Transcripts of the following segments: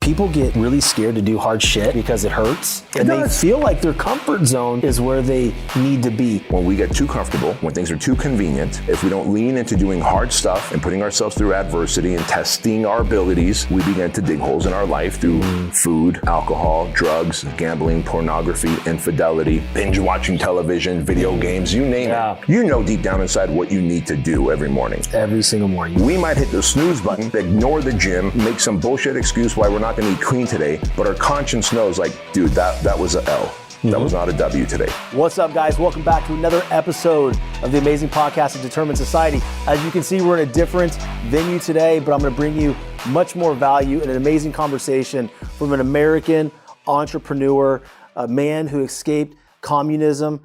People get really scared to do hard shit because it hurts. And they feel like their comfort zone is where they need to be. When we get too comfortable, when things are too convenient, if we don't lean into doing hard stuff and putting ourselves through adversity and testing our abilities, we begin to dig holes in our life through food, alcohol, drugs, gambling, pornography, infidelity, binge watching television, video games, you name it. You know deep down inside what you need to do every morning. Every single morning. We might hit the snooze button, ignore the gym, make some bullshit excuse why we're not going to eat clean today, but our conscience knows, like, dude, that was a L. That was not a W today. What's up, guys? Welcome back to another episode of the amazing podcast of Determined Society. As you can see, we're in a different venue today, but I'm going to bring you much more value and an amazing conversation from an American entrepreneur, a man who escaped communism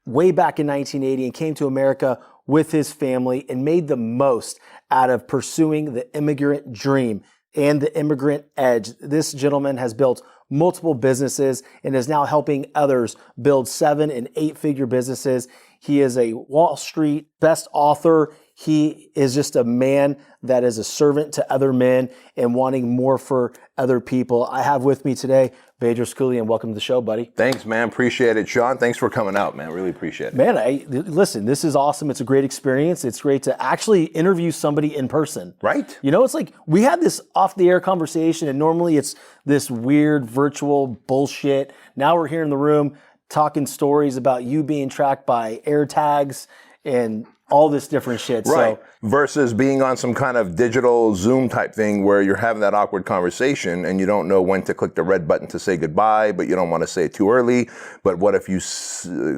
way back in 1980 and came to America with his family and made the most out of pursuing the immigrant dream and the immigrant edge. This gentleman has built multiple businesses and is now helping others build 7- and 8-figure businesses. He is a Wall Street best author. He is just a man that is a servant to other men and wanting more for other people. I have with me today Bedros Keuilian. Welcome to the show, buddy. Thanks, man. Appreciate it. Shawn, thanks for coming out, man. Really appreciate it. Man, listen, this is awesome. It's a great experience. It's great to actually interview somebody in person. Right. You know, it's like we had this off-the-air conversation, and normally it's this weird virtual bullshit. Now we're here in the room talking stories about you being tracked by air tags and all this different shit. Right. So, versus being on some kind of digital Zoom type thing where you're having that awkward conversation and you don't know when to click the red button to say goodbye, but you don't want to say it too early. But what if you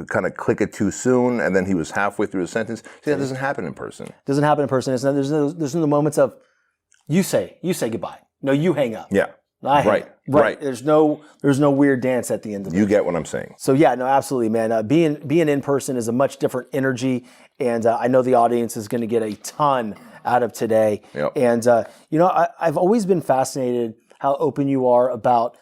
kind of click it too soon and then he was halfway through a sentence? See, that doesn't happen in person. Doesn't happen in person. There's no moments of you say goodbye. No, you hang up. Yeah. Right. There's no weird dance at the end of it. You get what I'm saying. So yeah, no, absolutely, man. Being in person is a much different energy, and I know the audience is going to get a ton out of today. Yep. And I've always been fascinated how open you are about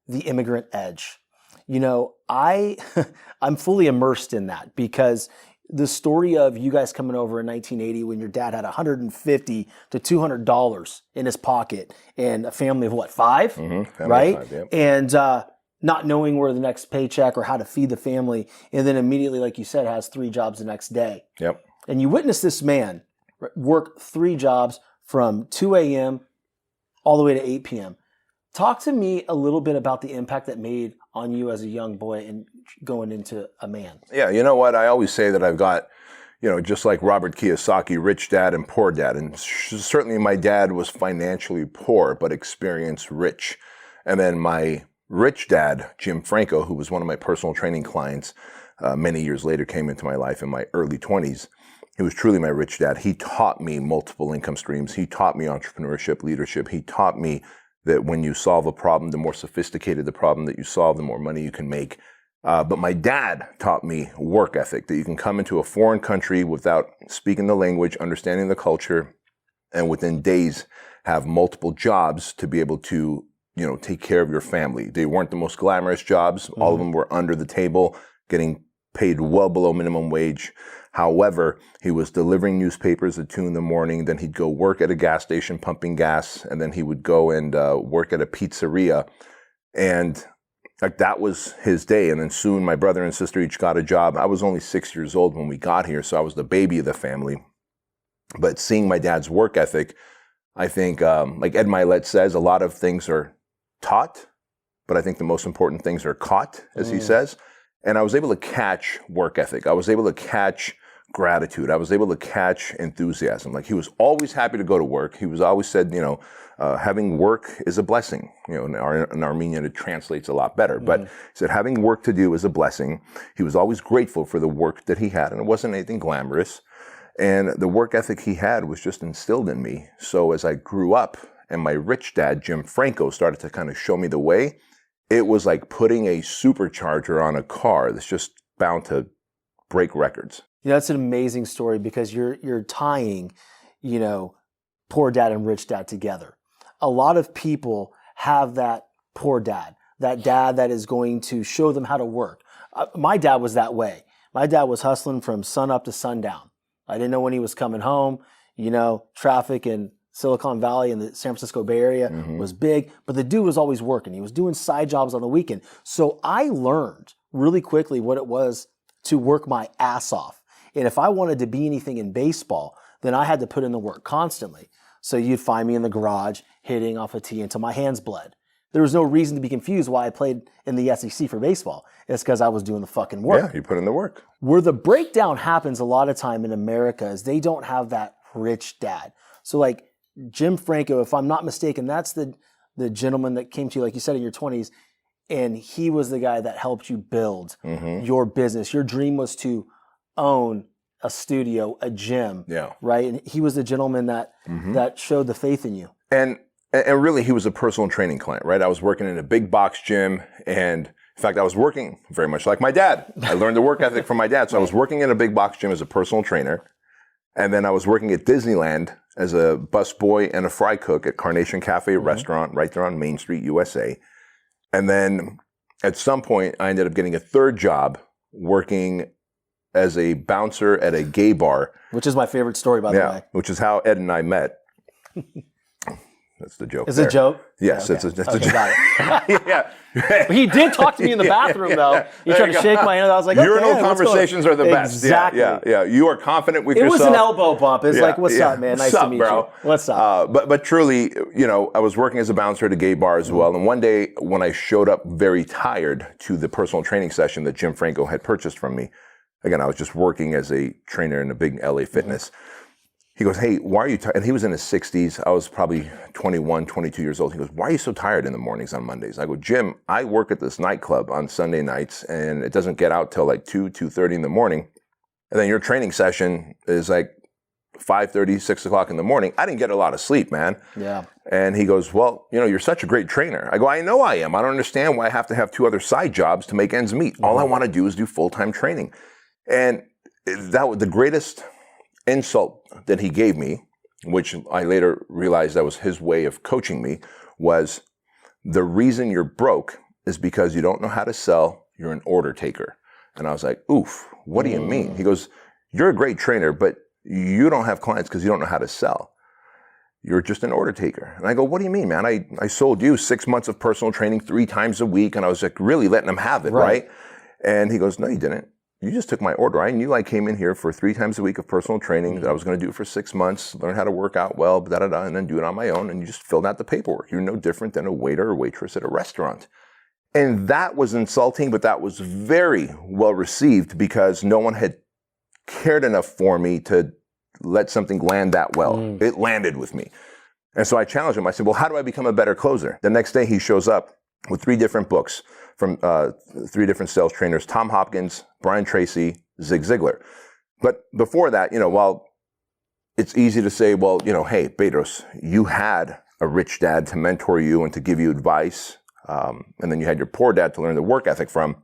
the immigrant edge. You know, I'm fully immersed in that because the story of you guys coming over in 1980 when your dad had $150 to $200 in his pocket and a family of what, 5? Mm-hmm. Right? 5, yep. And not knowing where the next paycheck or how to feed the family. And then immediately, like you said, has 3 jobs the next day. Yep. And you witness this man work 3 jobs from 2 a.m. all the way to 8 p.m. Talk to me a little bit about the impact that made on you as a young boy and going into a man. Yeah, you know what? I always say that I've got, just like Robert Kiyosaki, rich dad and poor dad. And certainly my dad was financially poor, but experienced rich. And then my rich dad, Jim Franco, who was one of my personal training clients, many years later came into my life in my early 20s. He was truly my rich dad. He taught me multiple income streams. He taught me entrepreneurship, leadership. He taught me that when you solve a problem, the more sophisticated the problem that you solve, the more money you can make. But my dad taught me work ethic, that you can come into a foreign country without speaking the language, understanding the culture, and within days have multiple jobs to be able to, take care of your family. They weren't the most glamorous jobs. Mm-hmm. All of them were under the table, getting paid well below minimum wage. However, he was delivering newspapers at 2 a.m. Then he'd go work at a gas station pumping gas, and then he would go and work at a pizzeria. And like that was his day. And then soon my brother and sister each got a job. I was only 6 years old when we got here, so I was the baby of the family. But seeing my dad's work ethic, I think, like Ed Milet says, a lot of things are taught, but I think the most important things are caught, as he says. And I was able to catch work ethic. I was able to catch gratitude. I was able to catch enthusiasm. Like he was always happy to go to work. He was always said, having work is a blessing. In Armenian, it translates a lot better. But he said having work to do is a blessing. He was always grateful for the work that he had, and it wasn't anything glamorous. And the work ethic he had was just instilled in me. So as I grew up and my rich dad, Jim Franco, started to kind of show me the way, it was like putting a supercharger on a car that's just bound to break records. That's an amazing story because you're tying, poor dad and rich dad together. A lot of people have that poor dad, that dad that is going to show them how to work. My dad was that way. My dad was hustling from sun up to sundown. I didn't know when he was coming home, traffic in Silicon Valley and the San Francisco Bay Area was big, but the dude was always working. He was doing side jobs on the weekend. So I learned really quickly what it was to work my ass off. And if I wanted to be anything in baseball, then I had to put in the work constantly. So you'd find me in the garage hitting off a tee until my hands bled. There was no reason to be confused why I played in the SEC for baseball. It's because I was doing the fucking work. Yeah, you put in the work. Where the breakdown happens a lot of time in America is they don't have that rich dad. So like Jim Franco, if I'm not mistaken, that's the gentleman that came to you, like you said, in your 20s, and he was the guy that helped you build your business. Your dream was to own a studio, a gym, right? And he was the gentleman that that showed the faith in you. And really, he was a personal training client, right? I was working in a big box gym, and in fact, I was working very much like my dad. I learned the work ethic from my dad. So I was working in a big box gym as a personal trainer, and then I was working at Disneyland as a busboy and a fry cook at Carnation Cafe restaurant right there on Main Street, USA. And then at some point, I ended up getting a third job working as a bouncer at a gay bar. Which is my favorite story, by the way. Which is how Ed and I met. That's the joke. Is it a joke? Yes, okay. it's a joke. Got it. Yeah. He did talk to me in the bathroom, though. He tried to shake my hand. I was like, urinal okay, conversations are the best. Exactly. Yeah. You are confident with yourself. It was an elbow bump. It's like, what's up, man? Nice to meet you. What's up? But truly, I was working as a bouncer at a gay bar as well. And one day when I showed up very tired to the personal training session that Jim Franco had purchased from me, again, I was just working as a trainer in a big LA Fitness. He goes, hey, why are you tired? And he was in his 60s. I was probably 21, 22 years old. He goes, why are you so tired in the mornings on Mondays? I go, Jim, I work at this nightclub on Sunday nights, and it doesn't get out till like 2:30 in the morning. And then your training session is like 5:30, 6 o'clock in the morning. I didn't get a lot of sleep, man. Yeah. And he goes, well, you're such a great trainer. I go, I know I am. I don't understand why I have to have 2 other side jobs to make ends meet. All I want to do is do full-time training. And that was the greatest insult that he gave me, which I later realized that was his way of coaching me, was the reason you're broke is because you don't know how to sell. You're an order taker. And I was like, oof, what do you mean? He goes, you're a great trainer, but you don't have clients because you don't know how to sell. You're just an order taker. And I go, what do you mean, man? I sold you 6 months of personal training 3 times a week, and I was like really letting him have it, right? And he goes, no, you didn't. You just took my order. I knew I came in here for 3 times a week of personal training that I was going to do for 6 months, learn how to work out well, and then do it on my own. And you just filled out the paperwork. You're no different than a waiter or waitress at a restaurant. And that was insulting, but that was very well received because no one had cared enough for me to let something land that well. It landed with me. And so I challenged him. I said, well, how do I become a better closer? The next day he shows up with 3 different books from 3 different sales trainers, Tom Hopkins, Brian Tracy, Zig Ziglar. But before that, while it's easy to say, well, hey, Bedros, you had a rich dad to mentor you and to give you advice, and then you had your poor dad to learn the work ethic from.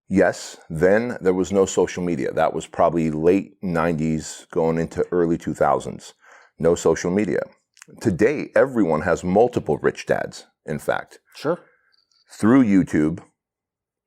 Yes, then there was no social media. That was probably late 90s going into early 2000s. No social media. Today, everyone has multiple rich dads, in fact. Sure. Through YouTube,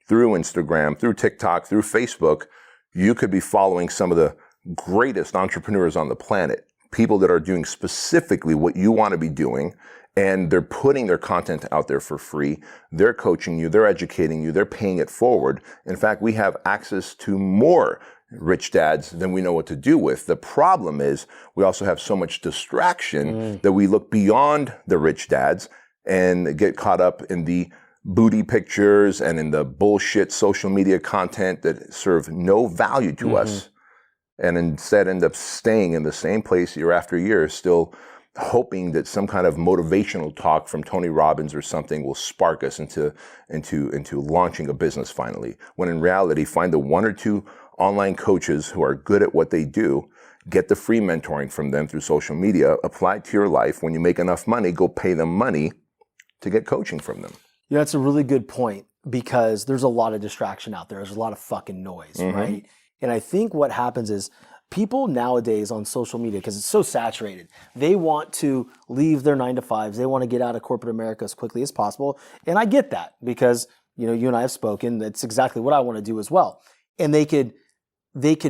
through Instagram, through TikTok, through Facebook, you could be following some of the greatest entrepreneurs on the planet, people that are doing specifically what you want to be doing, and they're putting their content out there for free. They're coaching you, they're educating you, they're paying it forward. In fact, we have access to more rich dads than we know what to do with. The problem is we also have so much distraction that we look beyond the rich dads and get caught up in the booty pictures and in the bullshit social media content that serve no value to us, and instead end up staying in the same place year after year, still hoping that some kind of motivational talk from Tony Robbins or something will spark us into launching a business finally. When in reality, find the 1 or 2 online coaches who are good at what they do, get the free mentoring from them through social media, apply it to your life. When you make enough money, go pay them money to get coaching from them. That's a really good point because there's a lot of distraction out there. There's a lot of fucking noise, right? And I think what happens is people nowadays on social media, because it's so saturated, they want to leave their 9 to 5s. They want to get out of corporate America as quickly as possible. And I get that because, you and I have spoken. That's exactly what I want to do as well. And they could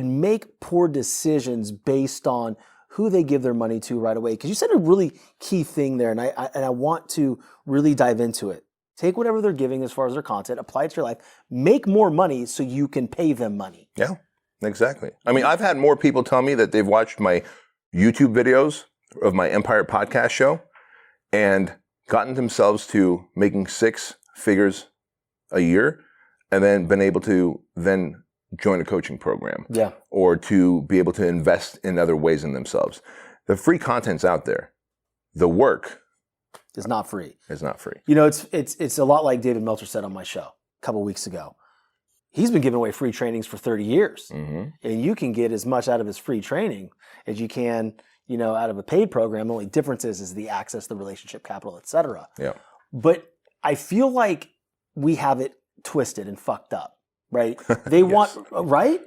make poor decisions based on who they give their money to right away. Because you said a really key thing there, and I want to really dive into it. Take whatever they're giving as far as their content, apply it to your life, make more money so you can pay them money. Yeah, exactly. I mean, I've had more people tell me that they've watched my YouTube videos of my Empire podcast show and gotten themselves to making 6 figures a year and then been able to then join a coaching program. Yeah. Or to be able to invest in other ways in themselves. The free content's out there. The work is not free. It's not free. You know, it's a lot like David Meltzer said on my show a couple weeks ago. He's been giving away free trainings for 30 years. Mm-hmm. And you can get as much out of his free training as you can, you know, out of a paid program. The only difference is the access, the relationship capital, et cetera. Yeah. But I feel like we have it twisted and fucked up, right? They want, right?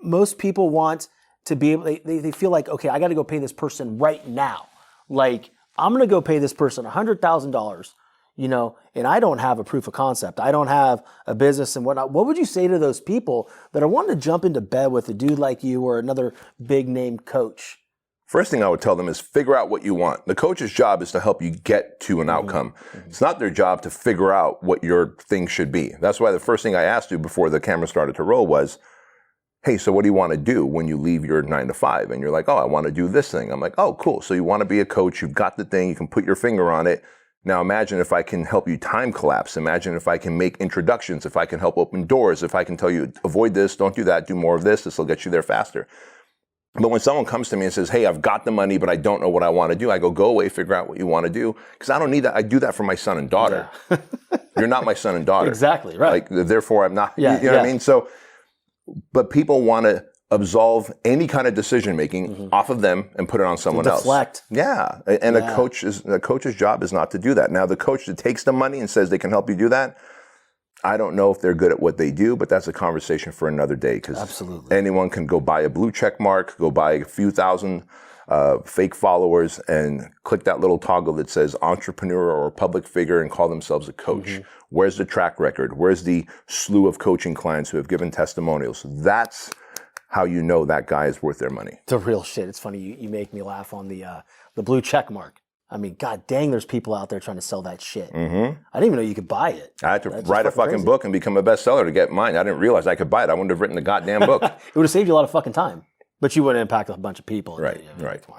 Most people want to be able, they feel like, okay, I got to go pay this person right now. Like, I'm going to go pay this person $100,000, you know, and I don't have a proof of concept. I don't have a business and whatnot. What would you say to those people that are wanting to jump into bed with a dude like you or another big name coach? First thing I would tell them is figure out what you want. The coach's job is to help you get to an outcome. Mm-hmm. It's not their job to figure out what your thing should be. That's why the first thing I asked you before the camera started to roll was, hey, so what do you want to do when you leave your 9 to 5? And you're like, oh, I want to do this thing. I'm like, oh, cool. So you want to be a coach. You've got the thing. You can put your finger on it. Now imagine if I can help you time collapse. Imagine if I can make introductions, if I can help open doors, if I can tell you, avoid this, don't do that, do more of this. This will get you there faster. But when someone comes to me and says, hey, I've got the money, but I don't know what I want to do, I go away, figure out what you want to do. Because I don't need that. I do that for my son and daughter. Yeah. You're not my son and daughter. Exactly, right. Like, therefore, I'm not, you know what I mean? So, but people want to absolve any kind of decision making off of them and put it on someone else. Deflect. Yeah. And a coach's job is not to do that. Now, the coach that takes the money and says they can help you do that, I don't know if they're good at what they do, but that's a conversation for another day. Because anyone can go buy a blue check mark, go buy a few thousand fake followers and click that little toggle that says entrepreneur or public figure and call themselves a coach. Mm-hmm. Where's the track record? Where's the slew of coaching clients who have given testimonials? That's how you know that guy is worth their money. The real shit. It's funny. You make me laugh on the blue check mark. I mean, god dang, there's people out there trying to sell that shit. Mm-hmm. I didn't even know you could buy it. I had to write a fucking book and become a bestseller to get mine. I didn't realize I could buy it. I wouldn't have written the goddamn book. It would have saved you a lot of fucking time. But you wouldn't impact a bunch of people. Right.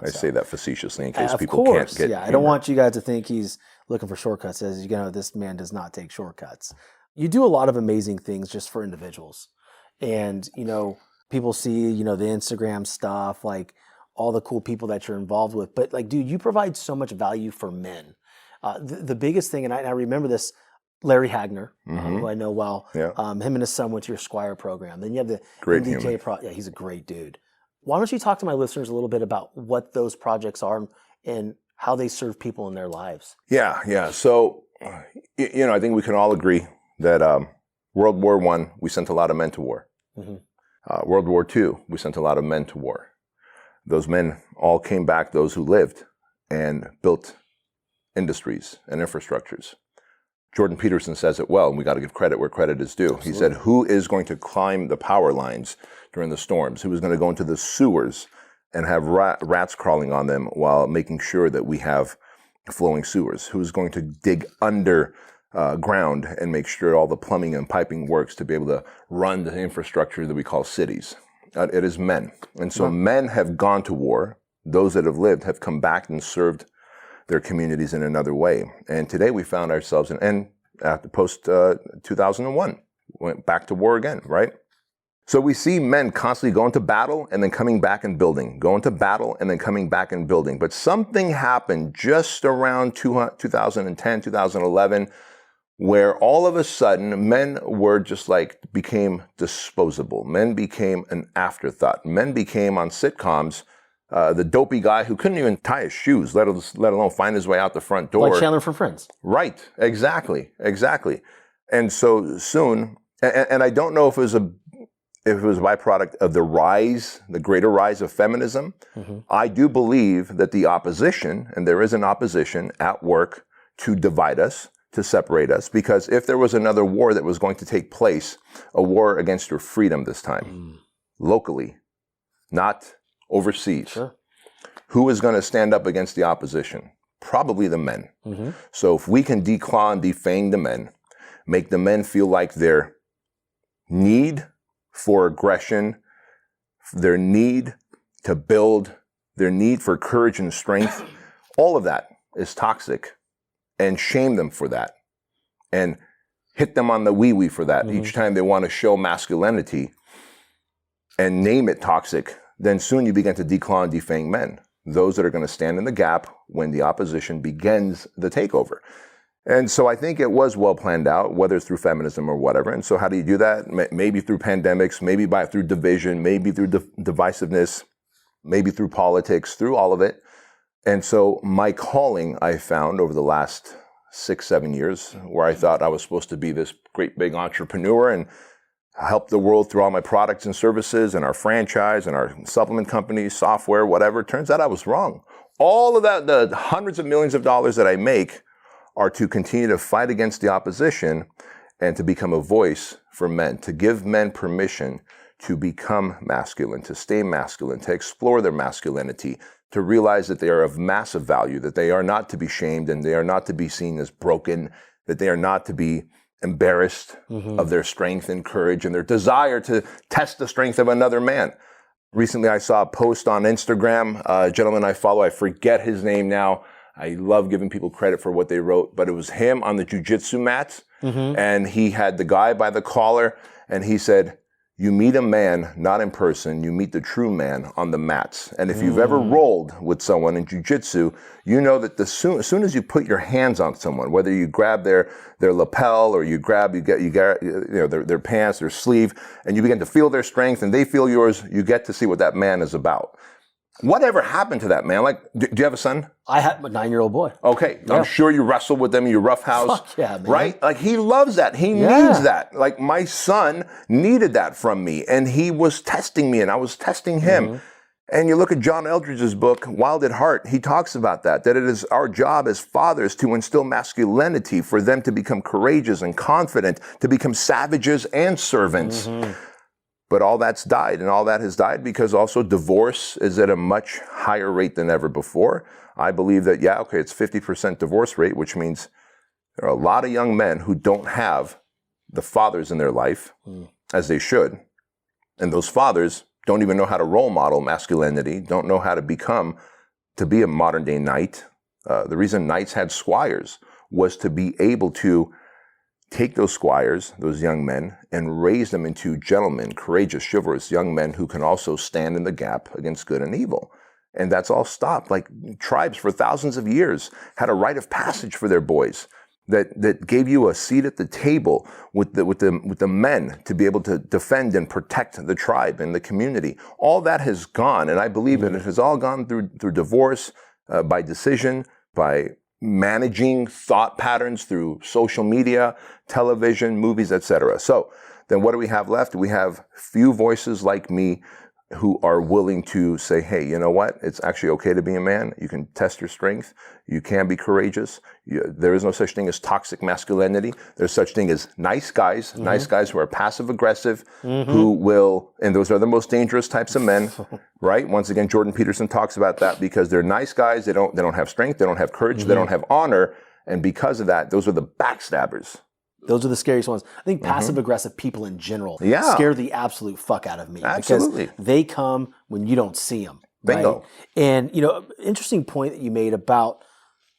I say that facetiously in case people can't get. Yeah, I don't want you guys to think he's looking for shortcuts. As you know, this man does not take shortcuts. You do a lot of amazing things just for individuals. And, you know, people see, you know, the Instagram stuff, like all the cool people that you're involved with. But like, dude, you provide so much value for men. The biggest thing, and I remember this, Larry Hagner, who I know well, him and his son went to your Squire program. Then you have the MDK yeah, he's a great dude. Why don't you talk to my listeners a little bit about what those projects are and how they serve people in their lives? Yeah. So, you know, I think we can all agree that World War I, we sent a lot of men to war. Mm-hmm. World War II, we sent a lot of men to war. Those men all came back, those who lived, and built industries and infrastructures. Jordan Peterson says it well, and we got to give credit where credit is due. Absolutely. He said, who is going to climb the power lines during the storms? Who is going to go into the sewers and have rats crawling on them while making sure that we have flowing sewers? Who is going to dig under ground and make sure all the plumbing and piping works to be able to run the infrastructure that we call cities? It is men. And so men have gone to war. Those that have lived have come back and served their communities in another way. And today we found ourselves, and after post-2001, went back to war again, right? So we see men constantly going to battle and then coming back and building, going to battle and then coming back and building. But something happened just around 2010, 2011, where all of a sudden men were just like, became disposable. Men became an afterthought. Men became on sitcoms the dopey guy who couldn't even tie his shoes, let alone find his way out the front door. Like Chandler from Friends. Right. Exactly. And so soon, and I don't know if it was a byproduct of the greater rise of feminism. Mm-hmm. I do believe that the opposition, and there is an opposition at work to divide us, to separate us, because if there was another war that was going to take place, a war against your freedom this time, locally, not overseas. Sure. Who is going to stand up against the opposition? Probably the men. Mm-hmm. So if we can declaw and defang the men, make the men feel like their need for aggression, their need to build, their need for courage and strength, all of that is toxic, and shame them for that, and hit them on the wee-wee for that each time they want to show masculinity and name it toxic, then soon you begin to declaw and defang men, those that are going to stand in the gap when the opposition begins the takeover. And so I think it was well planned out, whether it's through feminism or whatever. And so how do you do that? Maybe through pandemics, maybe through division, maybe through divisiveness, maybe through politics, through all of it. And so my calling, I found over the last 6-7 years, where I thought I was supposed to be this great big entrepreneur and help the world through all my products and services and our franchise and our supplement companies, software, whatever. Turns out I was wrong. All of that, the hundreds of millions of dollars that I make, are to continue to fight against the opposition and to become a voice for men, to give men permission to become masculine, to stay masculine, to explore their masculinity, to realize that they are of massive value, that they are not to be shamed and they are not to be seen as broken, that they are not to be embarrassed of their strength and courage and their desire to test the strength of another man. Recently, I saw a post on Instagram, a gentleman I follow, I forget his name now. I love giving people credit for what they wrote, but it was him on the jiu-jitsu mats, and he had the guy by the collar, and he said, "You meet a man, not in person, you meet the true man on the mats." And if you've ever rolled with someone in jiu-jitsu, you know that as soon as you put your hands on someone, whether you grab their lapel or you get their pants, their sleeve, and you begin to feel their strength and they feel yours, you get to see what that man is about. Whatever happened to that man? Like, do you have a son? I have a 9-year-old boy. Okay. Yeah. I'm sure you wrestle with them in your roughhouse. Fuck yeah, man. Right? Like, he loves that. He needs that. Like, my son needed that from me, and he was testing me, and I was testing him. And you look at John Eldridge's book, Wild at Heart, he talks about that it is our job as fathers to instill masculinity for them to become courageous and confident, to become savages and servants. But all that's died, and all that has died because also divorce is at a much higher rate than ever before. I believe that, it's 50% divorce rate, which means there are a lot of young men who don't have the fathers in their life as they should. And those fathers don't even know how to role model masculinity, don't know how to be a modern day knight. The reason knights had squires was to be able to take those squires, those young men, and raise them into gentlemen, courageous, chivalrous young men who can also stand in the gap against good and evil. And that's all stopped. Like, tribes for thousands of years had a rite of passage for their boys that gave you a seat at the table with the men to be able to defend and protect the tribe and the community. All that has gone, and I believe that it has all gone through divorce, by decision, by managing thought patterns through social media, television, movies, etc. So then what do we have left? We have few voices like me who are willing to say, hey, you know what? It's actually okay to be a man. You can test your strength. You can be courageous. There is no such thing as toxic masculinity. There's such thing as nice guys who are passive aggressive, who will, and those are the most dangerous types of men, right? Once again, Jordan Peterson talks about that because they're nice guys. They don't have strength. They don't have courage. They don't have honor. And because of that, those are the backstabbers. Those are the scariest ones. I think passive-aggressive people in general scare the absolute fuck out of me. Absolutely. Because they come when you don't see them. Bingo. Right? And, interesting point that you made about,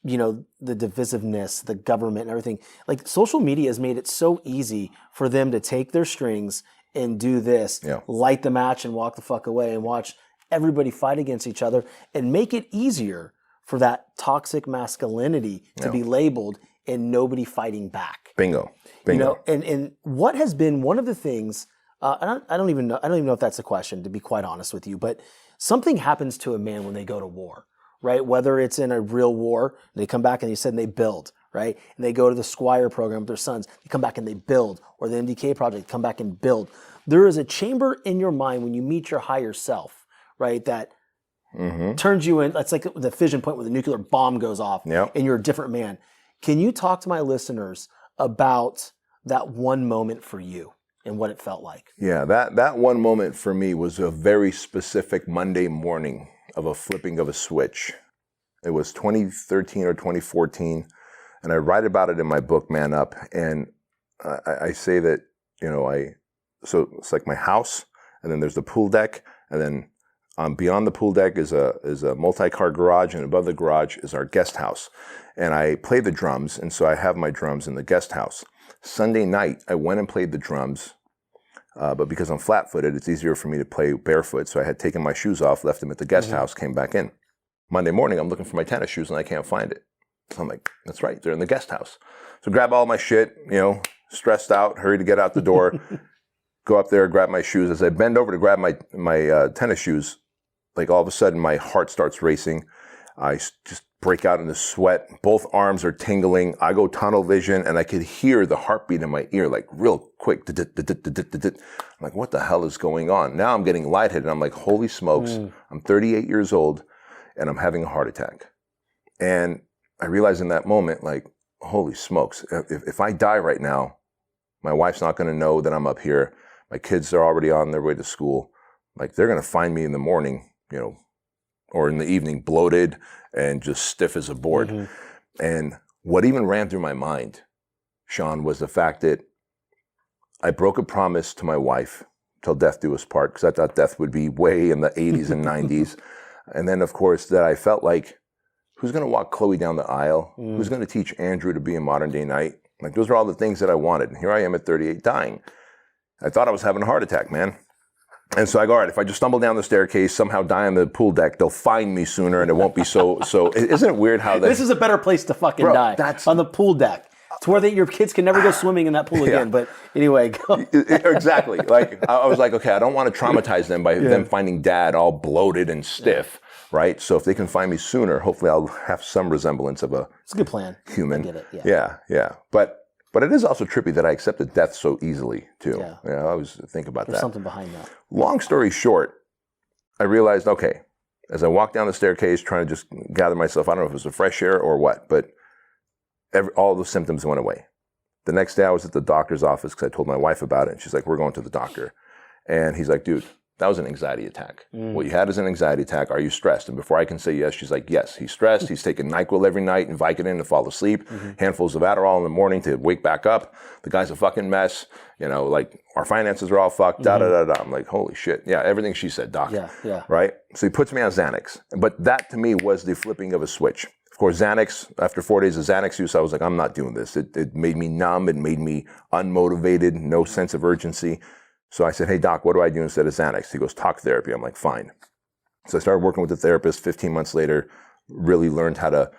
the divisiveness, the government and everything. Like, social media has made it so easy for them to take their strings and do this, light the match and walk the fuck away and watch everybody fight against each other and make it easier for that toxic masculinity to be labeled and nobody fighting back. Bingo. And what has been one of the things, I don't even know if that's a question, to be quite honest with you, but something happens to a man when they go to war, right? Whether it's in a real war, they come back and you said they build, right? And they go to the Squire program with their sons, they come back and they build, or the MDK project, come back and build. There is a chamber in your mind when you meet your higher self, right? That turns you in, that's like the fission point where the nuclear bomb goes off and you're a different man. Can you talk to my listeners about that one moment for you and what it felt like? Yeah, that one moment for me was a very specific Monday morning. of a flipping of a switch. It was 2013 or 2014, and I write about it in my book, Man Up. And I say that, so it's like my house, and then there's the pool deck, and then beyond the pool deck is a multi-car garage, and above the garage is our guest house. And I play the drums, and so I have my drums in the guest house. Sunday night, I went and played the drums, but because I'm flat-footed, it's easier for me to play barefoot. So I had taken my shoes off, left them at the guest house, came back in. Monday morning, I'm looking for my tennis shoes, and I can't find it. So I'm like, that's right, they're in the guest house. So grab all my shit, stressed out, hurry to get out the door, go up there, grab my shoes. As I bend over to grab my tennis shoes, like all of a sudden my heart starts racing. I just break out into sweat. Both arms are tingling. I go tunnel vision, and I could hear the heartbeat in my ear, like real quick. I'm like, what the hell is going on? Now I'm getting lightheaded. I'm like, holy smokes. I'm 38 years old, and I'm having a heart attack. And I realized in that moment, like, holy smokes, if I die right now, my wife's not going to know that I'm up here. My kids are already on their way to school. Like, they're going to find me in the morning, or in the evening, bloated and just stiff as a board. And what even ran through my mind, Shawn, was the fact that I broke a promise to my wife, till death do us part, because I thought death would be way in the 80s and 90s. And then, of course, that I felt like, who's going to walk Chloe down the aisle? Who's going to teach Andrew to be a modern day knight? Like, those are all the things that I wanted. And here I am at 38 dying. I thought I was having a heart attack, man. And so I go, all right, if I just stumble down the staircase, somehow die on the pool deck, they'll find me sooner, and it won't be so. Isn't it weird how that? This is a better place to fucking die. On the pool deck. It's where your kids can never go swimming in that pool again. But anyway, go. Exactly. Like, I was like, okay, I don't want to traumatize them by them finding dad all bloated and stiff, right? So if they can find me sooner, hopefully I'll have some resemblance of a. It's a good plan. Human. I get it. Yeah. But it is also trippy that I accepted death so easily, too. Yeah. I always think about There's that. something behind that. Long story short, I realized, okay, as I walked down the staircase trying to just gather myself, I don't know if it was the fresh air or what, but all the symptoms went away. The next day I was at the doctor's office because I told my wife about it, and she's like, we're going to the doctor. And he's like, dude, that was an anxiety attack. What you had is an anxiety attack. Are you stressed? And before I can say yes, she's like, yes, he's stressed. He's taking NyQuil every night and Vicodin to fall asleep. Handfuls of Adderall in the morning to wake back up. The guy's a fucking mess. Like, our finances are all fucked. I'm like, holy shit. Yeah, everything she said, doc. Yeah. Right? So he puts me on Xanax. But that to me was the flipping of a switch. Of course, Xanax, after 4 days of Xanax use, I was like, I'm not doing this. It made me numb. It made me unmotivated, no sense of urgency. So I said, hey, doc, what do I do instead of Xanax? He goes, talk therapy. I'm like, fine. So I started working with a therapist. 15 months later, really learned how to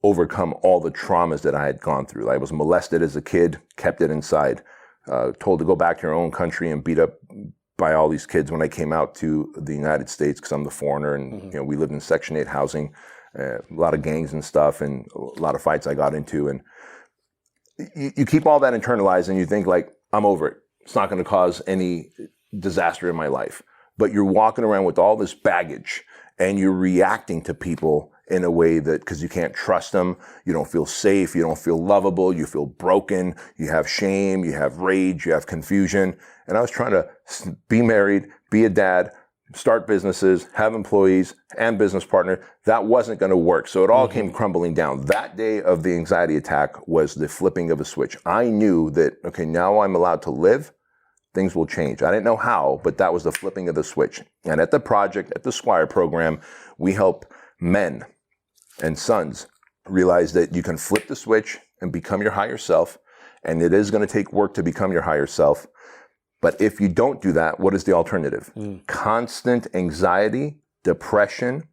overcome all the traumas that I had gone through. I was molested as a kid, kept it inside, told to go back to your own country and beat up by all these kids when I came out to the United States because I'm the foreigner. And, we lived in Section 8 housing, a lot of gangs and stuff, and a lot of fights I got into. And you keep all that internalized and you think, like, I'm over it. It's not going to cause any disaster in my life. But you're walking around with all this baggage and you're reacting to people in a way that, because you can't trust them, you don't feel safe, you don't feel lovable, you feel broken, you have shame, you have rage, you have confusion. And I was trying to be married, be a dad, start businesses, have employees and business partner. That wasn't going to work. So it all came crumbling down. That day of the anxiety attack was the flipping of a switch. I knew that, okay, now I'm allowed to live. Things will change. I didn't know how, but that was the flipping of the switch. And at the project, at the Squire program, we help men and sons realize that you can flip the switch and become your higher self. And it is going to take work to become your higher self. But if you don't do that, what is the alternative? Constant anxiety, depression,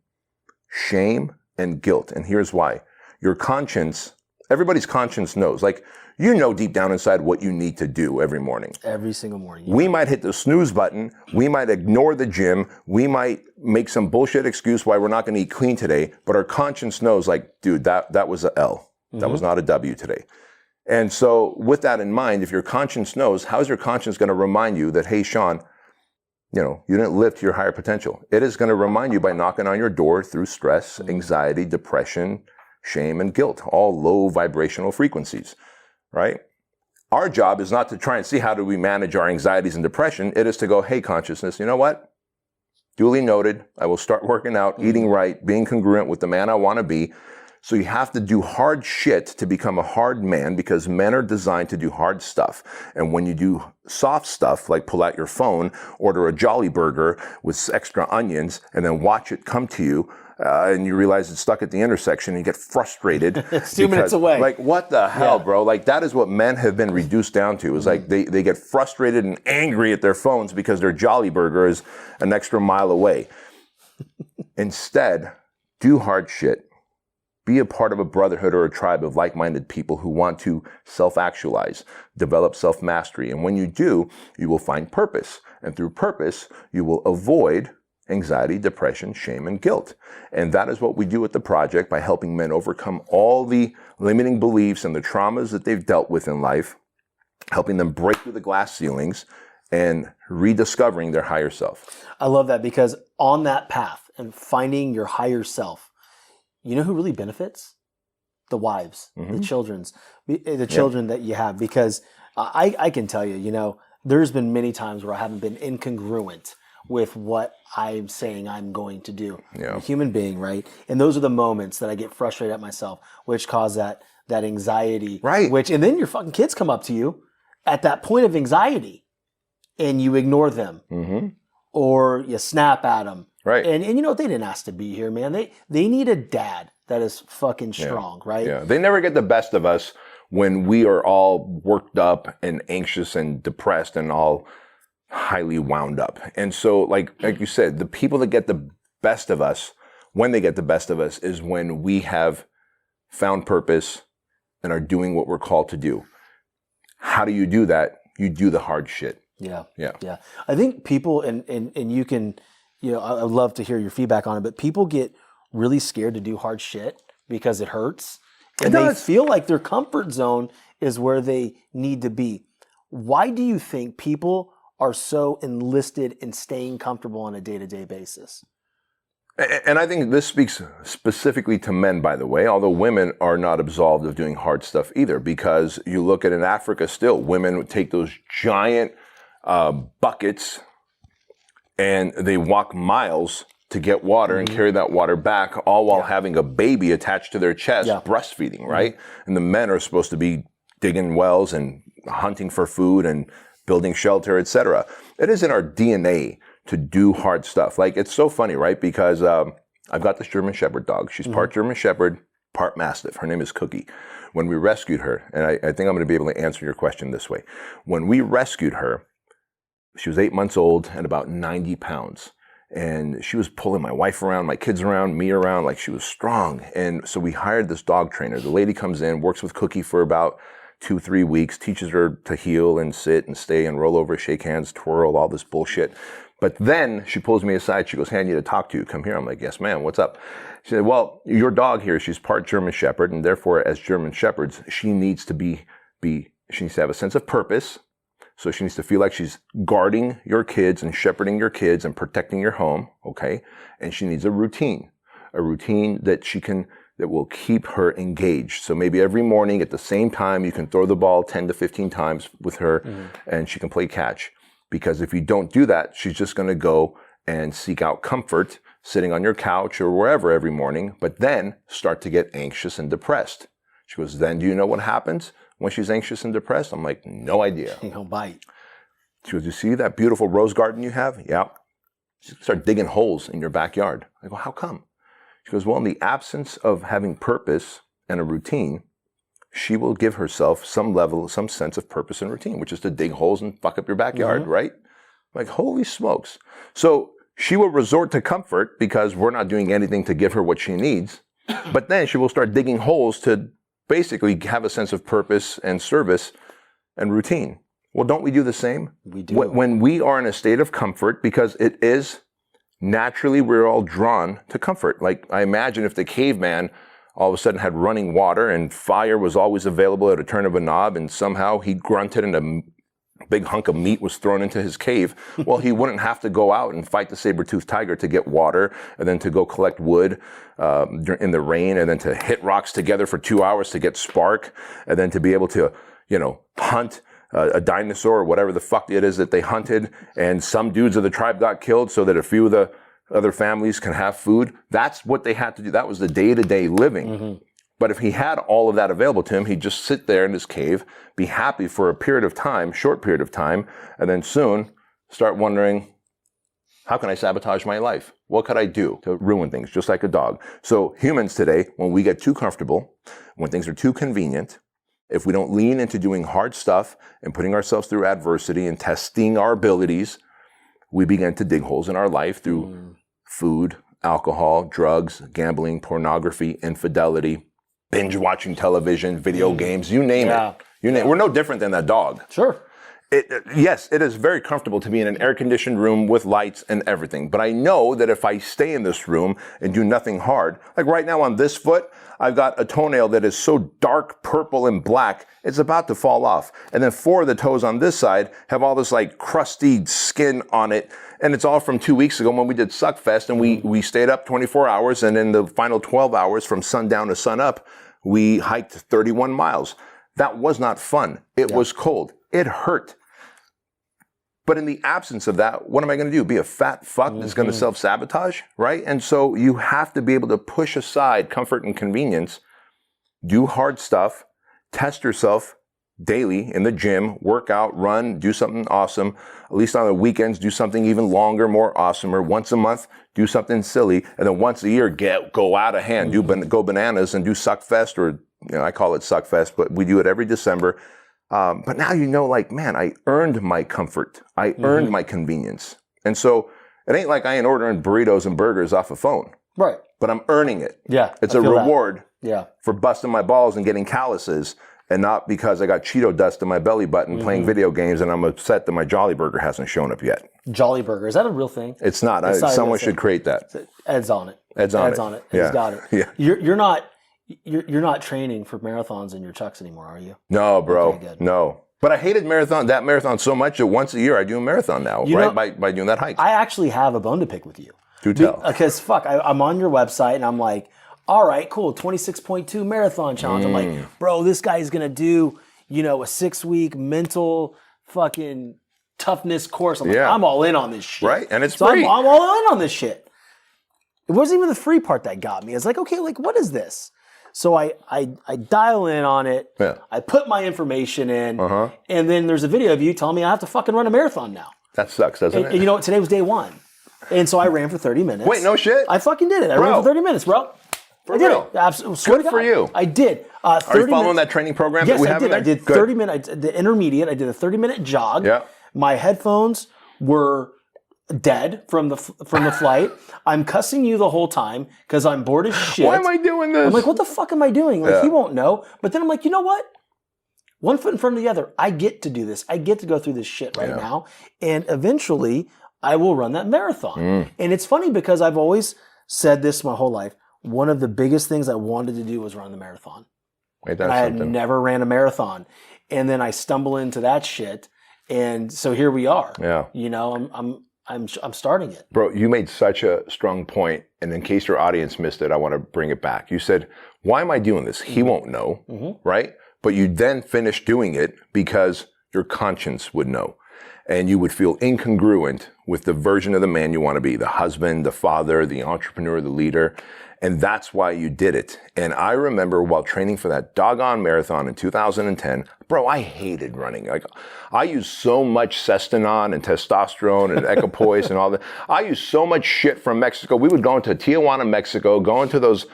shame, and guilt. And here's why. Your conscience, everybody's conscience knows. Like, you know deep down inside what you need to do every morning. Every single morning. We might hit the snooze button. We might ignore the gym. We might make some bullshit excuse why we're not going to eat clean today. But our conscience knows, like, dude, that was a L. That was not a W today. And so with that in mind, if your conscience knows, how's your conscience going to remind you that, hey, Shawn, you didn't live to your higher potential? It is going to remind you by knocking on your door through stress, anxiety, depression, shame, and guilt, all low vibrational frequencies, right? Our job is not to try and see how do we manage our anxieties and depression. It is to go, hey, consciousness, you know what? Duly noted. I will start working out, eating right, being congruent with the man I want to be. So you have to do hard shit to become a hard man, because men are designed to do hard stuff. And when you do soft stuff, like pull out your phone, order a Jolly Burger with extra onions, and then watch it come to you, and you realize it's stuck at the intersection, and you get frustrated. It's 2 minutes away. Like, what the hell, bro? Like, that is what men have been reduced down to. Is like they get frustrated and angry at their phones because their Jolly Burger is an extra mile away. Instead, do hard shit. Be a part of a brotherhood or a tribe of like-minded people who want to self-actualize, develop self-mastery. And when you do, you will find purpose. And through purpose, you will avoid anxiety, depression, shame, and guilt. And that is what we do at the project by helping men overcome all the limiting beliefs and the traumas that they've dealt with in life, helping them break through the glass ceilings and rediscovering their higher self. I love that, because on that path and finding your higher self, you know who really benefits? The wives, the children that you have. Because I can tell you, you know, there's been many times where I haven't been incongruent with what I'm saying I'm going to do. Yeah. I'm a human being, right? And those are the moments that I get frustrated at myself, which cause that anxiety. Right. And then your fucking kids come up to you at that point of anxiety, and you ignore them, or you snap at them. Right. And you know, they didn't ask to be here, man. They need a dad that is fucking strong, right? Yeah. They never get the best of us when we are all worked up and anxious and depressed and all highly wound up. And so, like you said, the people that get the best of us, when they get the best of us, is when we have found purpose and are doing what we're called to do. How do you do that? You do the hard shit. Yeah. Yeah. Yeah. I think people, and you can, you know, I'd love to hear your feedback on it, but people get really scared to do hard shit because it hurts. And they feel like their comfort zone is where they need to be. Why do you think people are so enlisted in staying comfortable on a day-to-day basis? And I think this speaks specifically to men, by the way, although women are not absolved of doing hard stuff either, because you look at in Africa still, women would take those giant buckets and they walk miles to get water and carry that water back, all while having a baby attached to their chest, breastfeeding, right? And the men are supposed to be digging wells and hunting for food and building shelter, etc. It is in our DNA to do hard stuff. Like, it's so funny, right? Because I've got this German Shepherd dog. She's part German Shepherd, part Mastiff. Her name is Cookie. When we rescued her, and I think I'm going to be able to answer your question this way. When we rescued her, she was 8 months old and about 90 pounds. And she was pulling my wife around, my kids around, me around, like she was strong. And so we hired this dog trainer. The lady comes in, works with Cookie for about 2-3 weeks, teaches her to heel and sit and stay and roll over, shake hands, twirl, all this bullshit. But then she pulls me aside. She goes, "Hey, I need to talk to you. Come here." I'm like, "Yes, ma'am. What's up?" She said, "Well, your dog here, she's part German Shepherd, and therefore, as German Shepherds, she needs to she needs to have a sense of purpose. So she needs to feel like she's guarding your kids and shepherding your kids and protecting your home, okay? And she needs a routine that will keep her engaged. So maybe every morning at the same time, you can throw the ball 10 to 15 times with her, and she can play catch. Because if you don't do that, she's just going to go and seek out comfort sitting on your couch or wherever every morning, but then start to get anxious and depressed." She goes, "Then do you know what happens when she's anxious and depressed?" I'm like, "No idea." He'll bite. She goes, "You see that beautiful rose garden you have?" "Yeah." She start digging holes in your backyard. I go, "How come?" She goes, "Well, in the absence of having purpose and a routine, she will give herself some sense of purpose and routine, which is to dig holes and fuck up your backyard, right?" I'm like, holy smokes. So she will resort to comfort because we're not doing anything to give her what she needs. But then she will start digging holes to basically have a sense of purpose and service and routine. Well, don't we do the same? We do. When we are in a state of comfort, because it is naturally, we're all drawn to comfort. Like, I imagine if the caveman all of a sudden had running water and fire was always available at a turn of a knob, and somehow he grunted and a big hunk of meat was thrown into his cave, well, he wouldn't have to go out and fight the saber-toothed tiger to get water, and then to go collect wood in the rain, and then to hit rocks together for 2 hours to get spark, and then to be able to, hunt a dinosaur or whatever the fuck it is that they hunted. And some dudes of the tribe got killed so that a few of the other families can have food. That's what they had to do. That was the day-to-day living. Mm-hmm. But if he had all of that available to him, he'd just sit there in his cave, be happy for a period of time, short period of time, and then soon start wondering, how can I sabotage my life? What could I do to ruin things, just like a dog? So humans today, when we get too comfortable, when things are too convenient, if we don't lean into doing hard stuff and putting ourselves through adversity and testing our abilities, we begin to dig holes in our life through food, alcohol, drugs, gambling, pornography, infidelity, binge watching television, video games, you name it. We're no different than that dog. Sure. Yes, it is very comfortable to be in an air-conditioned room with lights and everything. But I know that if I stay in this room and do nothing hard, like right now on this foot, I've got a toenail that is so dark purple and black, it's about to fall off. And then 4 of the toes on this side have all this like crusty skin on it. And it's all from 2 weeks ago when we did Suckfest, and we stayed up 24 hours. And in the final 12 hours from sundown to sunup, we hiked 31 miles. That was not fun. It was cold. It hurt. But in the absence of that, what am I going to do? Be a fat fuck that's going to self-sabotage, right? And so you have to be able to push aside comfort and convenience, do hard stuff, test yourself daily in the gym, work out, run, do something awesome. At least on the weekends, do something even longer, more awesomer. Once a month, do something silly. And then once a year, go out of hand, go bananas and do Suckfest, or I call it Suckfest, but we do it every December. But now like, man, I earned my comfort. I earned my convenience. And so it ain't like I ain't ordering burritos and burgers off a phone. Right. But I'm earning it. Yeah. It's a reward Yeah. for busting my balls and getting calluses, and not because I got Cheeto dust in my belly button playing video games and I'm upset that my Jolly Burger hasn't shown up yet. Jolly Burger. Is that a real thing? It's not. Someone should create that. Ed's on it. Ed's on it. He's got it. Yeah. You're not training for marathons in your chucks anymore, are you? No, bro. Okay, good. No. But I hated that marathon so much that once a year I do a marathon now, right? By doing that hike. I actually have a bone to pick with you. Do tell. Because I'm on your website and I'm like, all right, cool, 26.2 marathon challenge. I'm like, bro, this guy's going to do, a 6-week mental fucking toughness course. I'm like, I'm all in on this shit. Right? And it's so free. I'm all in on this shit. It wasn't even the free part that got me. It's like, okay, like, what is this? So I dial in on it. Yeah. I put my information in. And then there's a video of you telling me I have to fucking run a marathon now. That sucks, doesn't it? And you know what? Today was day 1. And so I ran for 30 minutes. Wait, no shit? I fucking did it. I ran for 30 minutes, bro. For real? Absolutely. Good for you. I did. Are you following that training program that we have in there? I did 30 minutes. The intermediate. I did a 30-minute jog. Yeah. My headphones were dead from the flight. I'm cussing you the whole time because I'm bored as shit. Why am I doing this? I'm like, what the fuck am I doing? Like, he won't know. But then I'm like, you know what? One foot in front of the other. I get to do this. I get to go through this shit right now. And eventually, I will run that marathon. And it's funny because I've always said this my whole life. One of the biggest things I wanted to do was run the marathon. Wait, I had never ran a marathon. And then I stumble into that shit. And so here we are. Yeah. I'm starting it. Bro, you made such a strong point, and in case your audience missed it, I want to bring it back. You said, why am I doing this? He won't know, right? But you then finished doing it because your conscience would know. And you would feel incongruent with the version of the man you want to be, the husband, the father, the entrepreneur, the leader. And that's why you did it. And I remember while training for that doggone marathon in 2010, bro, I hated running. Like, I used so much Cestanon and testosterone and equipoise and all that. I used so much shit from Mexico. We would go into Tijuana, Mexico, go into those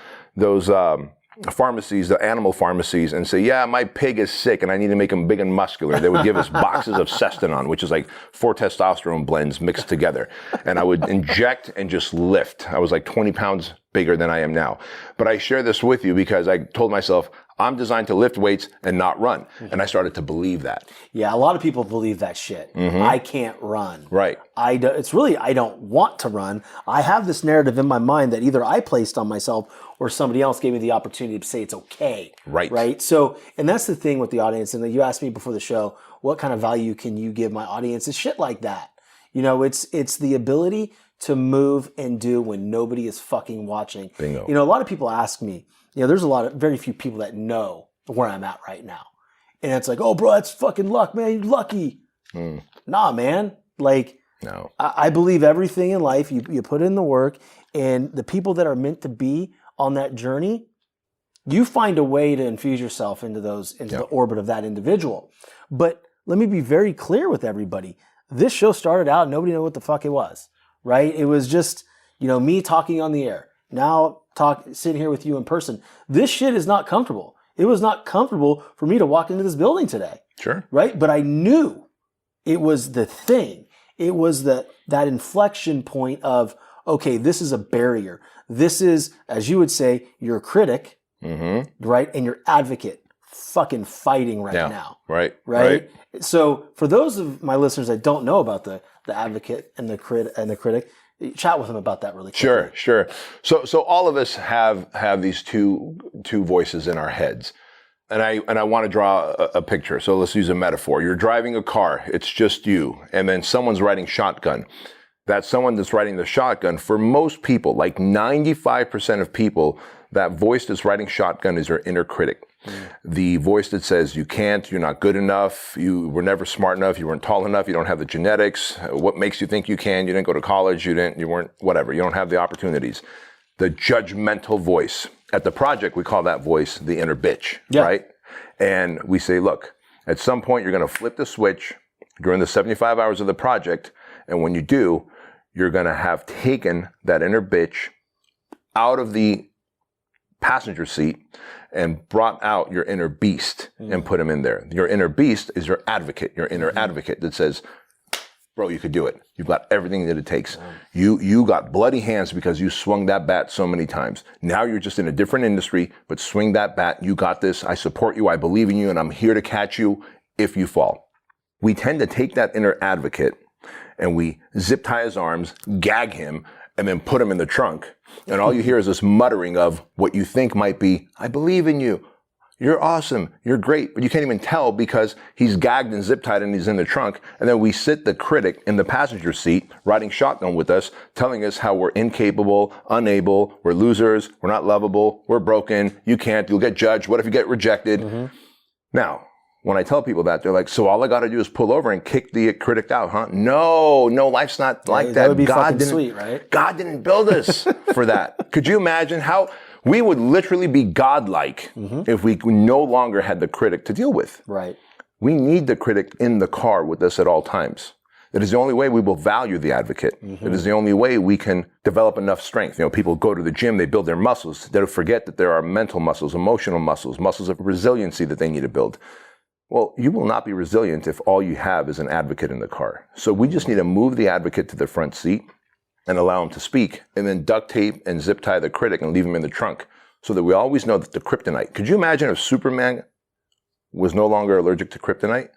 pharmacies, the animal pharmacies, and say, yeah, my pig is sick and I need to make him big and muscular. They would give us boxes of Cestanon, which is like 4 testosterone blends mixed together. And I would inject and just lift. I was like 20 pounds bigger than I am now. But I share this with you because I told myself, I'm designed to lift weights and not run. And I started to believe that. Yeah, a lot of people believe that shit. I can't run. Right. I don't want to run. I have this narrative in my mind that either I placed on myself or somebody else gave me the opportunity to say it's okay. Right. Right. So, and that's the thing with the audience. And you asked me before the show, what kind of value can you give my audience? It's shit like that. It's the ability to move and do when nobody is fucking watching. Bingo. A lot of people ask me, there's very few people that know where I'm at right now. And it's like, oh, bro, that's fucking luck, man. You're lucky. Nah, man. Like, No. I believe everything in life, you put in the work, and the people that are meant to be on that journey, you find a way to infuse yourself into the orbit of that individual. But let me be very clear with everybody. This show started out, nobody knew what the fuck it was, right? It was just, me talking on the air. Now sitting here with you in person. This shit is not comfortable. It was not comfortable for me to walk into this building today. Sure. Right? But I knew it was the thing. It was that inflection point of, okay, this is a barrier. This is, as you would say, your critic, right? And your advocate fucking fighting right now. Right? So for those of my listeners that don't know about the advocate and the critic, chat with them about that really quickly. Sure. So all of us have these two voices in our heads. And I want to draw a picture. So let's use a metaphor. You're driving a car. It's just you. And then someone's riding shotgun. That someone that's riding the shotgun, for most people, like 95% of people, that voice that's riding shotgun is their inner critic. The voice that says you can't, you're not good enough, you were never smart enough, you weren't tall enough, you don't have the genetics, what makes you think you can, you didn't go to college, you weren't whatever, you don't have the opportunities. The judgmental voice. At the project, we call that voice the inner bitch, right? And we say, look, at some point you're going to flip the switch during the 75 hours of the project, and when you do, you're going to have taken that inner bitch out of the passenger seat and brought out your inner beast and put him in there. Your inner beast is your advocate, your inner advocate that says, bro, you could do it. You've got everything that it takes. You got bloody hands because you swung that bat so many times. Now you're just in a different industry, but swing that bat. You got this. I support you. I believe in you, and I'm here to catch you if you fall. We tend to take that inner advocate and we zip tie his arms, gag him, and then put him in the trunk. And all you hear is this muttering of what you think might be, I believe in you. You're awesome. You're great. But you can't even tell because he's gagged and zip tied and he's in the trunk. And then we sit the critic in the passenger seat riding shotgun with us, telling us how we're incapable, unable, we're losers, we're not lovable, we're broken, you can't, you'll get judged. What if you get rejected? Now, when I tell people that, they're like, so all I got to do is pull over and kick the critic out, huh? No, life's not like that. That would be fucking sweet, right? God didn't build us for that. Could you imagine how we would literally be godlike if we no longer had the critic to deal with? Right. We need the critic in the car with us at all times. It is the only way we will value the advocate. It is the only way we can develop enough strength. People go to the gym, they build their muscles. They forget that there are mental muscles, emotional muscles, muscles of resiliency that they need to build. Well, you will not be resilient if all you have is an advocate in the car. So we just need to move the advocate to the front seat and allow him to speak, and then duct tape and zip tie the critic and leave him in the trunk so that we always know that the kryptonite. Could you imagine if Superman was no longer allergic to kryptonite?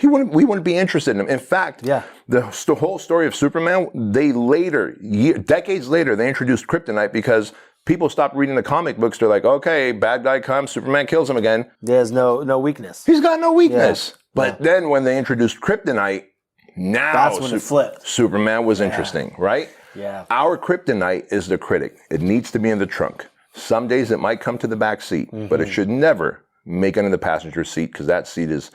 We wouldn't be interested in him. In fact, the whole story of Superman, decades later, they introduced kryptonite because people stopped reading the comic books. They're like, okay, bad guy comes, Superman kills him again. He has no weakness. He's got no weakness. But then when they introduced kryptonite, now that's when it flipped. Superman was interesting, right? Yeah. Our kryptonite is the critic. It needs to be in the trunk. Some days it might come to the back seat, but it should never make it in the passenger seat because that seat is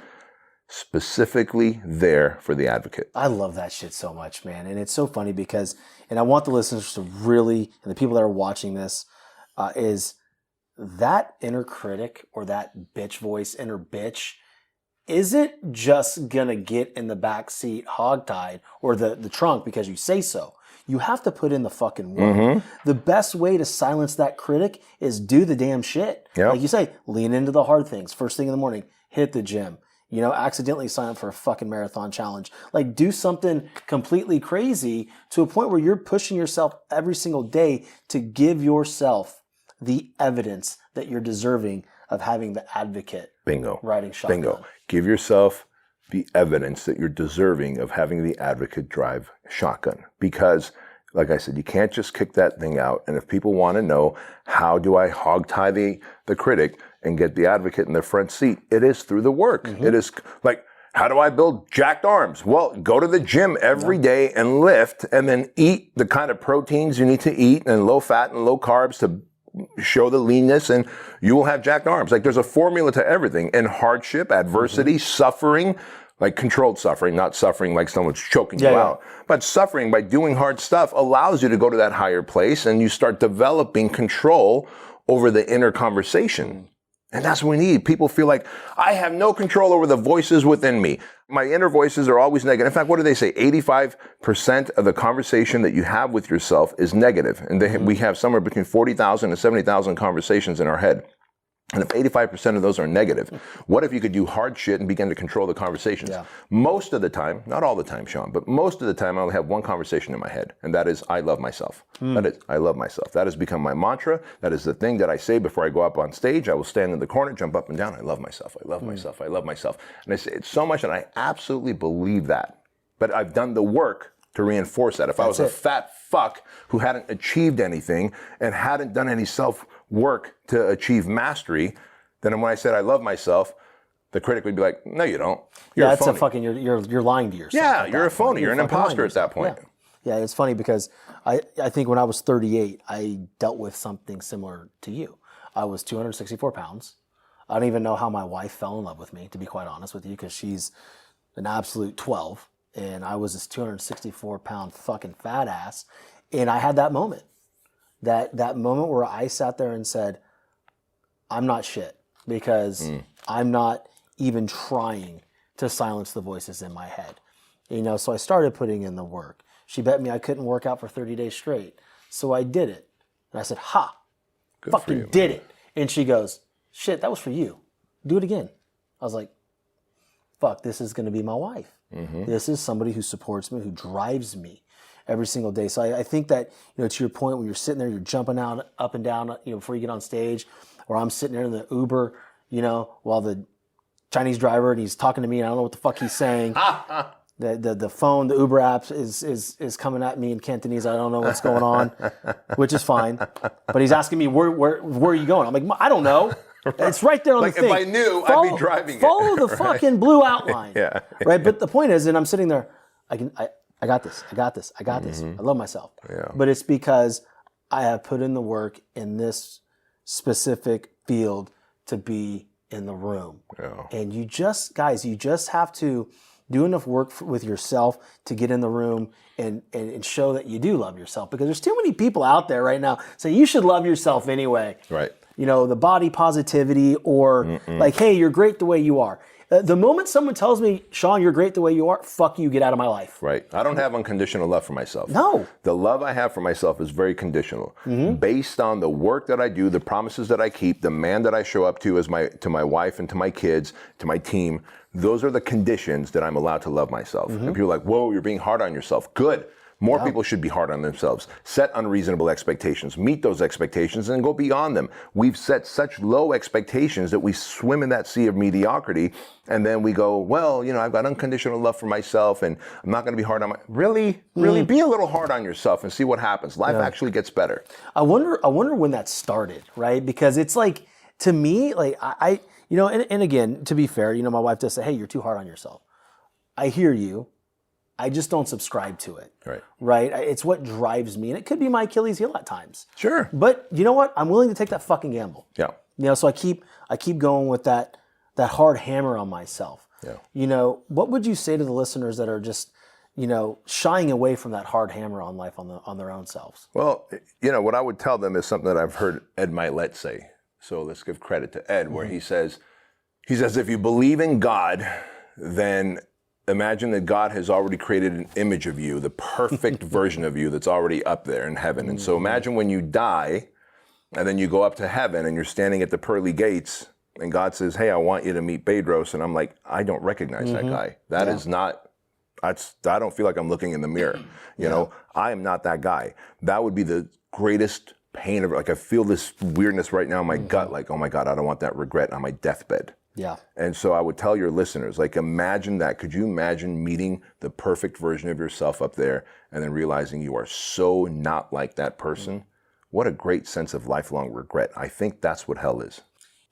specifically there for the advocate. I love that shit so much, man. And it's so funny because, and I want the listeners to really, and the people that are watching this, is that inner critic or that bitch voice, inner bitch, is it just gonna get in the back seat hogtied or the trunk because you say so? You have to put in the fucking work. The best way to silence that critic is do the damn shit. Like you say, lean into the hard things. First thing in the morning, hit the gym. Accidentally sign up for a fucking marathon challenge. Like do something completely crazy to a point where you're pushing yourself every single day to give yourself the evidence that you're deserving of having the advocate. Bingo. Riding shotgun. Bingo. Give yourself the evidence that you're deserving of having the advocate drive shotgun. Because, like I said, you can't just kick that thing out. And if people want to know, how do I hog tie the critic and get the advocate in the front seat? It is through the work. It is like, how do I build jacked arms? Well, go to the gym every day and lift and then eat the kind of proteins you need to eat and low fat and low carbs to show the leanness, and you will have jacked arms. Like there's a formula to everything. In hardship, adversity, suffering, Like controlled suffering, not suffering like someone's choking you out. But suffering by doing hard stuff allows you to go to that higher place and you start developing control over the inner conversation. And that's what we need. People feel like, I have no control over the voices within me. My inner voices are always negative. In fact, what do they say? 85% of the conversation that you have with yourself is negative. And we have somewhere between 40,000 and 70,000 conversations in our head. And if 85% of those are negative, what if you could do hard shit and begin to control the conversations? Most of the time, not all the time, Shawn, but most of the time I only have one conversation in my head, and that is, I love myself. That is, I love myself. That has become my mantra. That is the thing that I say before I go up on stage. I will stand in the corner, jump up and down. I love myself. I love myself. I love myself. And I say it so much, and I absolutely believe that. But I've done the work to reinforce that. If I was a fat fuck who hadn't achieved anything and hadn't done any self-work to achieve mastery, then when I said I love myself, the critic would be like, no, you don't. You're a phony. You're lying to yourself. Yeah, you're a phony. You're an imposter at that point. Yeah, it's funny because I think when I was 38, I dealt with something similar to you. I was 264 pounds. I don't even know how my wife fell in love with me, to be quite honest with you, because she's an absolute 12. And I was this 264-pound fucking fat ass. And I had that moment. That moment where I sat there and said, I'm not shit. Because I'm not even trying to silence the voices in my head. You know, so I started putting in the work. She bet me I couldn't work out for 30 days straight. So I did it. And I said, ha, good fucking did it. And she goes, shit, that was for you. Do it again. I was like, fuck, this is going to be my wife. This is somebody who supports me, who drives me every single day. So I think that, you know, to your point, when you're sitting there, you're jumping out up and down, you know, before you get on stage, or I'm sitting there in the Uber, you know, while the Chinese driver, and he's talking to me, and I don't know what the fuck he's saying. The phone, the Uber app is coming at me in Cantonese. I don't know what's going on, which is fine. But he's asking me, where are you going? I'm like, I don't know. It's right there on the thing. If I knew, I'd be driving it. Follow the fucking blue outline. Right? But the point is, and I'm sitting there, I got this. I love myself. But it's because I have put in the work in this specific field to be in the room. And you just have to do enough work with yourself to get in the room and show that you do love yourself. Because there's too many people out there right now saying you should love yourself anyway. Right. You know, the body positivity or like, hey, you're great the way you are. The moment someone tells me, Shawn, you're great the way you are, fuck you, get out of my life. Right. I don't have unconditional love for myself. No. The love I have for myself is very conditional. Based on the work that I do, the promises that I keep, the man that I show up to to my wife and to my kids, to my team, those are the conditions that I'm allowed to love myself. And people are like, whoa, you're being hard on yourself. Good. More people should be hard on themselves. Set unreasonable expectations. Meet those expectations and go beyond them. We've set such low expectations that we swim in that sea of mediocrity, and then we go, well, you know, I've got unconditional love for myself, and I'm not going to be hard on Really be a little hard on yourself and see what happens. Life actually gets better. I wonder when that started, right? Because it's like, to me, like I you know, and again, to be fair, you know, my wife does say, hey, you're too hard on yourself. I hear you. I just don't subscribe to it. Right? It's what drives me. And it could be my Achilles heel at times. Sure. But you know what? I'm willing to take that fucking gamble. Yeah. You know, so I keep going with that hard hammer on myself. Yeah. You know, what would you say to the listeners that are just, you know, shying away from that hard hammer on life on their own selves? Well, you know, what I would tell them is something that I've heard Ed Milet say. So let's give credit to Ed, where he says, if you believe in God, then imagine that God has already created an image of you, the perfect version of you that's already up there in heaven. And so imagine when you die and then you go up to heaven and you're standing at the pearly gates and God says, hey, I want you to meet Bedros. And I'm like, I don't recognize that guy. That is not, I don't feel like I'm looking in the mirror. You know, I am not that guy. That would be the greatest pain of, like, I feel this weirdness right now in my gut, like, oh my God, I don't want that regret on my deathbed. Yeah. And so I would tell your listeners, like, imagine that. Could you imagine meeting the perfect version of yourself up there and then realizing you are so not like that person? What a great sense of lifelong regret. I think that's what hell is.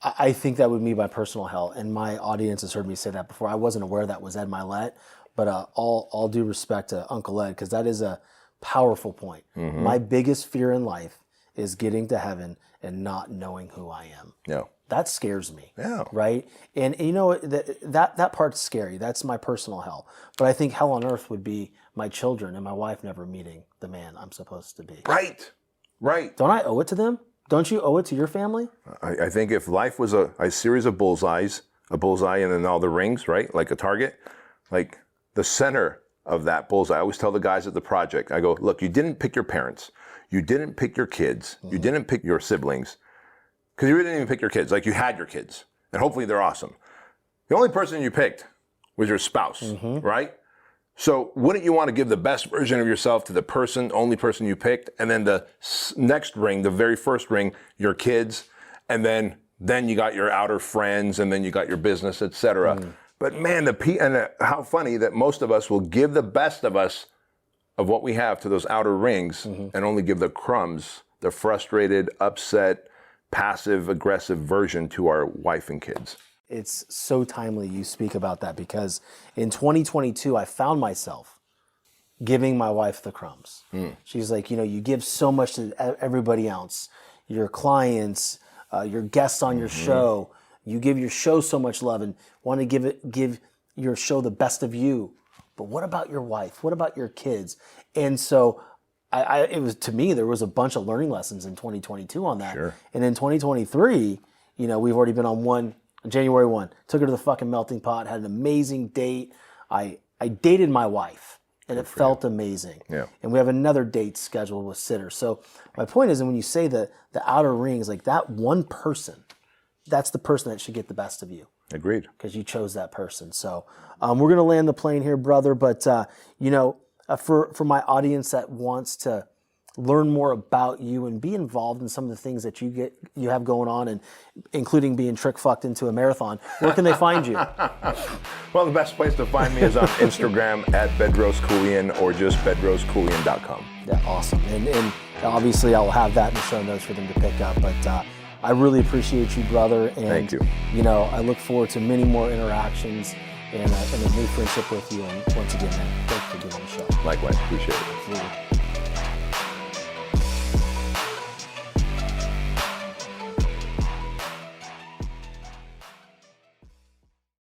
I think that would be my personal hell. And my audience has heard me say that before. I wasn't aware that was Ed Milet, but all due respect to Uncle Ed, because that is a powerful point. My biggest fear in life is getting to heaven and not knowing who I am. Yeah. that scares me. Yeah. Right. And you know, that part's scary. That's my personal hell. But I think hell on earth would be my children and my wife never meeting the man I'm supposed to be. Right. Right. Don't I owe it to them? Don't you owe it to your family? I think if life was a series of bullseyes, a bullseye and then all the rings, right? Like a target, like the center of that bullseye. I always tell the guys at the project, I go, look, you didn't pick your parents. You didn't pick your kids. You didn't pick your siblings. Because you didn't even pick your kids. Like you had your kids. And hopefully they're awesome. The only person you picked was your spouse, right? So wouldn't you want to give the best version of yourself to the only person you picked, and then the next ring, the very first ring, your kids, and then you got your outer friends, and then you got your business, etc. But man, how funny that most of us will give the best of us of what we have to those outer rings, and only give the crumbs, the frustrated, upset, passive aggressive version to our wife and kids. It's so timely you speak about that, because in 2022, I found myself giving my wife the crumbs. She's like, you give so much to everybody else, your clients, your guests on your show. You give your show so much love and want to give your show the best of you. But what about your wife? What about your kids? And so it was, to me, there was a bunch of learning lessons in 2022 on that. Sure. And in 2023, we've already been on January 1, took her to the fucking melting pot, had an amazing date. I dated my wife, and it felt amazing. Yeah. And we have another date scheduled with Sitter. So my point is, and when you say the outer rings, like that one person, that's the person that should get the best of you. Agreed. Because you chose that person. So we're going to land the plane here, brother. But, for my audience that wants to learn more about you and be involved in some of the things that you have going on, and including being trick fucked into a marathon, where can they find you? Well, the best place to find me is on Instagram at Bedros Keuilian, or just bedroskeuilian.com. Yeah, awesome. And obviously I'll have that in the show notes for them to pick up. But I really appreciate you, brother. And, thank you. I look forward to many more interactions and a new friendship with you. And once again, man, thanks for doing the show. Likewise, appreciate it. Absolutely.